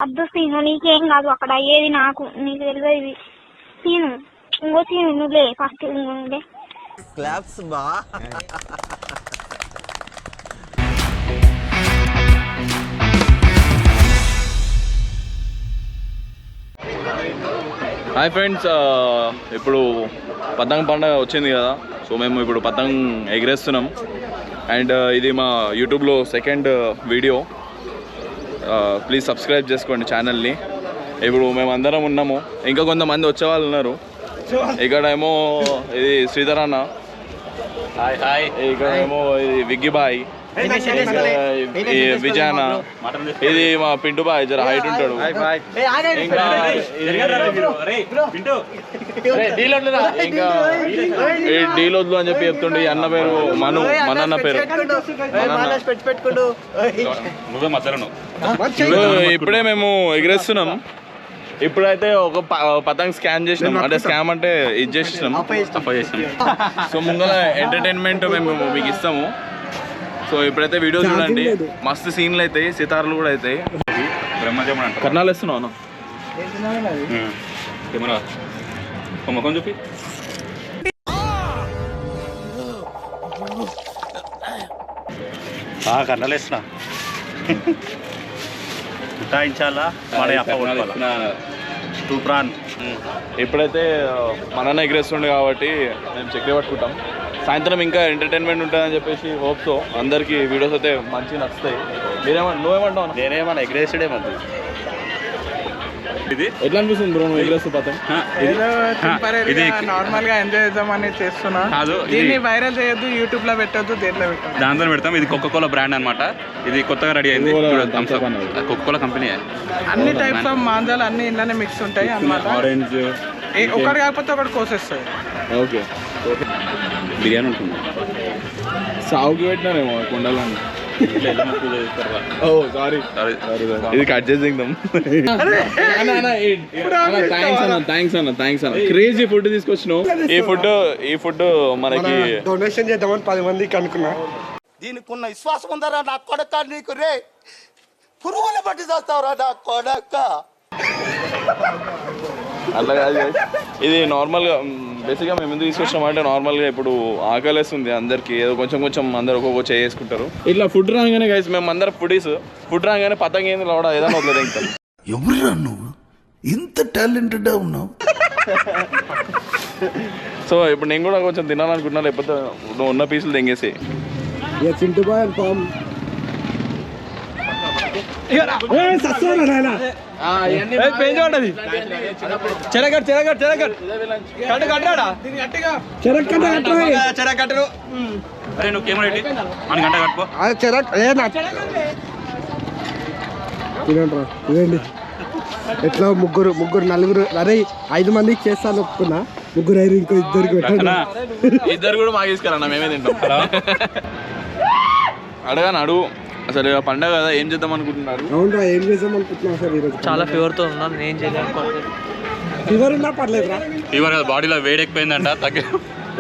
అద్దు scene, నీకేం కాదు అక్కడ అయ్యేది, నాకు నీకు తెలియదు ఇది సీను. ఇంకో సీను నువ్వులే ఫస్ట్ నువ్వులే. క్లాప్స్ బా. హాయ్ ఫ్రెండ్స్, ఇప్పుడు పతంగ పండుగ వచ్చింది కదా, సో మేము ఇప్పుడు పతంగ ఎగరేస్తున్నాం. అండ్ ఇది మా యూట్యూబ్లో సెకండ్ వీడియో. ప్లీజ్ సబ్స్క్రైబ్ చేసుకోండి ఛానల్ని. ఇప్పుడు మేము అందరం ఉన్నాము, ఇంకా కొంతమంది వచ్చే వాళ్ళు ఉన్నారు. ఇక్కడ ఏమో ఇది శ్రీధర్ అన్న, ఇక్కడ ఏమో ఇది విగ్గీ బాయ్, విజయన, ఇది మా పింటు బాయ్, జర హైట్ ఉంటాడు. ఇంకా డీలోద్లు అని చెప్పి చెప్తుండే. ఈ అన్న పేరు మను, మన అన్న పేరు. ఇప్పుడే మేము ఎగరేస్తున్నాం. ఇప్పుడైతే ఒక పతంగ్ స్కాన్ చేసినాం, అంటే స్కామ్ అంటే ఇది చేసినాం. సో ముంగల ఎంటర్టైన్మెంట్ మేము మీకు ఇస్తాము. సో ఇప్పుడైతే వీడియో చూడండి, మస్తు సీన్లు అవుతాయి, సితార్లు కూడా అవుతాయి. కర్ణాలు వేస్తున్నావు అన్న, కెమెరా ముఖం చూపి. కర్ణాలు వేస్తున్నా ఇప్పుడైతే మనన్న ఎగరేస్తుండే కాబట్టి మేము చక్కెర పట్టుకుంటాం. సాయంత్రం ఇంకా ఎంటర్టైన్మెంట్ ఉంటుందని చెప్పేసి హోప్. సో అందరికీ వీడియోస్ అయితే మంచిగా నచ్చుతాయి. నువ్వేమంటావు? నేనేమన్నా ఎగ్రేసుడేమంది. ఇది ఎట్లా అనిపిస్తుంది బ్రో నువ్వు ఎగరేస్తూ పతంగ్? ఇది నార్మల్ గా ఎంజాయ్ చేద్దామని చేస్తున్నా. దీన్ని వైరల్ చేయొద్దు, యూట్యూబ్ లో పెట్టొద్దు, దేంట్లో పెట్టద్దు, దాంట్లో పెడతాం. ఇది కోకోకోలా బ్రాండ్ అనమాట. ఇది కొత్తగా రెడీ అయింది. Coca Cola company. అన్ని టైప్స్ ఆఫ్ మాంజాలు అన్ని ఇళ్ళనే మిక్స్ ఉంటాయి అన్నమాట. ఆరెంజ్ ఒకటి కాకపోతే ఒకటి కోసేస్తాయి. ఓకే, బిర్యానీ ఉంటుంది. సాగుకి పెట్టినారేమో కొండలన్నీ. ఓ సారీ, ఇది కట్ చేసి థ్యాంక్స్ అన్న. క్రేజీ ఫుడ్ తీసుకొచ్చినావు. ఈ ఫుడ్ మనకి డొనేషన్ చేద్దామని 10 మందికి అనుకున్నా. దీనికి ఉన్న విశ్వాసం ఉందరా నా కొడక, నీకు రే పురుగులు పట్టి చేస్తావురా నా కొడక. అట్లా కాదు, ఇది నార్మల్గా బేసిక్గా మేము ఎందుకు తీసుకొచ్చినామంటే నార్మల్గా ఇప్పుడు ఆకలేస్తుంది అందరికి, ఏదో కొంచెం కొంచెం అందరు ఒక్కొక్క చేసుకుంటారు. ఇట్లా ఫుడ్ రాగానే గైస్ మేము అందరం ఫుడీస్, ఫుడ్ రాగానే పతంగ ఏంది లోడ ఏదైనా వద్దు ఇంకా. ఎవరురా నువ్వు ఇంత టాలెంటెడ్ ఉన్నావు? సో ఇప్పుడు నేను కూడా కొంచెం తినాలనుకుంటున్నా, లేకపోతే నువ్వు ఉన్న పీసులు తెంగేసి. ఎట్లా ముగ్గురు నలుగురు, అరే 5 మందికి చేస్తాను ఒప్పుకున్నా. ముగ్గురు అయిన ఇంకో ఇద్దరు కూడా మాకు తీసుకురా, మేమే తింటాం. అడగాను అడుగు, అసలు పండగ కదా ఏం చేద్దాం అనుకుంటున్నారు? అవునరా, ఏం చేద్దాం అనుకుంటున్నావు సార్? ఈరోజు చాలా ఫీవర్తో ఉన్నాను, నేను చేయలేకపోతే. ఫీవర్ ఉన్నా పర్లేదురా, ఫీవర్ బాడీలో వేడి ఎక్కువైందంట.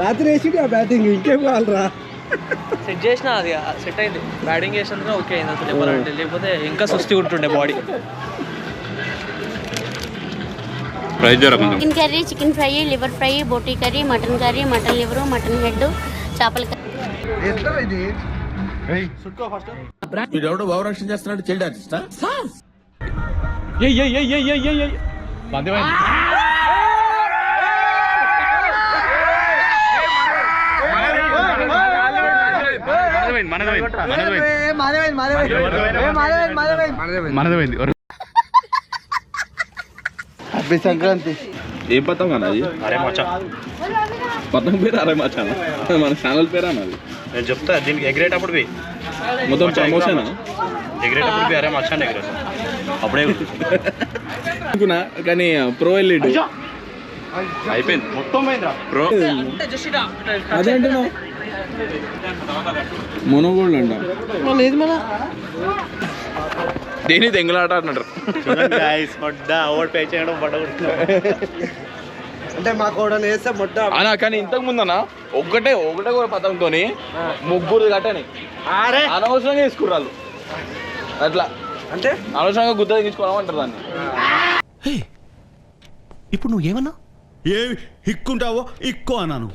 రాత్రి వేసి బ్యాటింగ్ ఇంకేం కావాలరా. సెట్ చేసిన, అది సెట్ అయింది. బ్యాటింగ్ చేసినందుకు ఓకే అయింది అసలు చెప్పాలంటే, లేకపోతే ఇంకా సుస్థి ఉంటుండే body. Chicken curry, chicken fry, liver fry, బోటీ curry, mutton curry, mutton liver, mutton head, చేపల కర్రీ. వీడెవడో భావరక్షణ చేస్తున్నాడు, చైల్డ్ ఆర్టిస్టా? హ్యాపీ సంక్రాంతి. ఏం పతంగ అన్నది? అరే మచ్చా, పతంగ పేరు అరే మచ్చా, మన ఛానల్ పేరా అన్నది? నేను చెప్తా. దీనికి ఎగిరేటప్పుడు మొత్తం ప్రమోషన్ ఎగిరేటప్పుడు అరే మచ్చా ఎగిరేస్తా అప్పుడే అనుకున్నా, కానీ ప్రో ఎల్ఈడి అయిపోయింది మొత్తం పోయిందిరా. ప్రో అదేంటి మొనగోళ్ళు అంట, దేని తెంగులాట అంటారు. అంటే మాకు కూడా వేస్తే మొట్ట అన్నా, కానీ ఇంతకు ముందన్నా ఒకటే కూడా పతంతో ముగ్గురు కట్టని అనవసరంగా వేసుకుర్రాళ్ళు. అట్లా అంటే అనవసరంగా గుద్ద తగ్గించుకోవాలంటారు దాన్ని. ఇప్పుడు నువ్వు ఏమన్నా ఏ ఇక్కుంటావో ఇక్కో అన్నాను.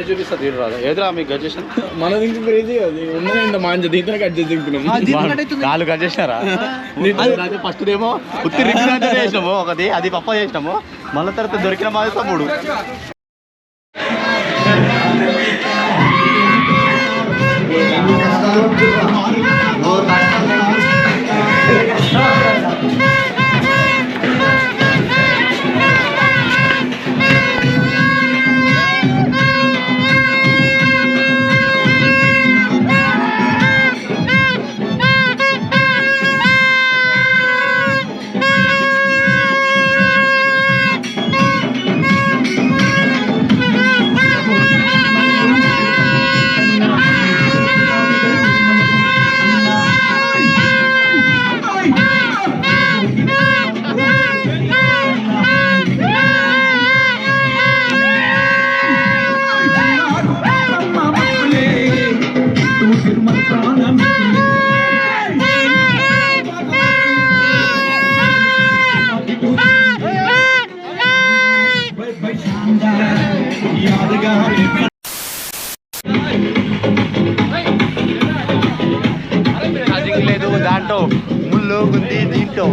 చూపిస్తా తీరు రాదా ఏదిరా మీకు కట్ చేసిన మన దీనికి క్రేజీ అది ఉన్నది మాంజ దీంతో కట్ చేసి తింటున్నాం. కాలు కట్ చేసినారా ఫస్ట్ ఏమో ఉత్తి రిగ్గు చేసినాము ఒకటి అది పప్ప చేసినాము మళ్ళీ తర్వాత దొరికిన మాదిస్తా మూడు లేదు దాంట్లో ముళ్ళు ఉంది దీంట్లో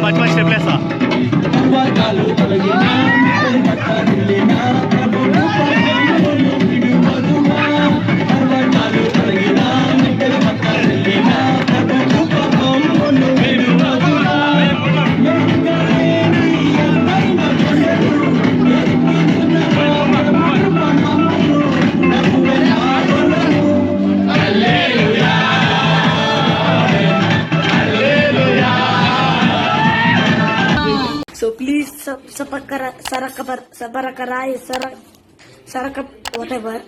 మంచి మంచి స్టెప్లేసా So please subscribe, whatever.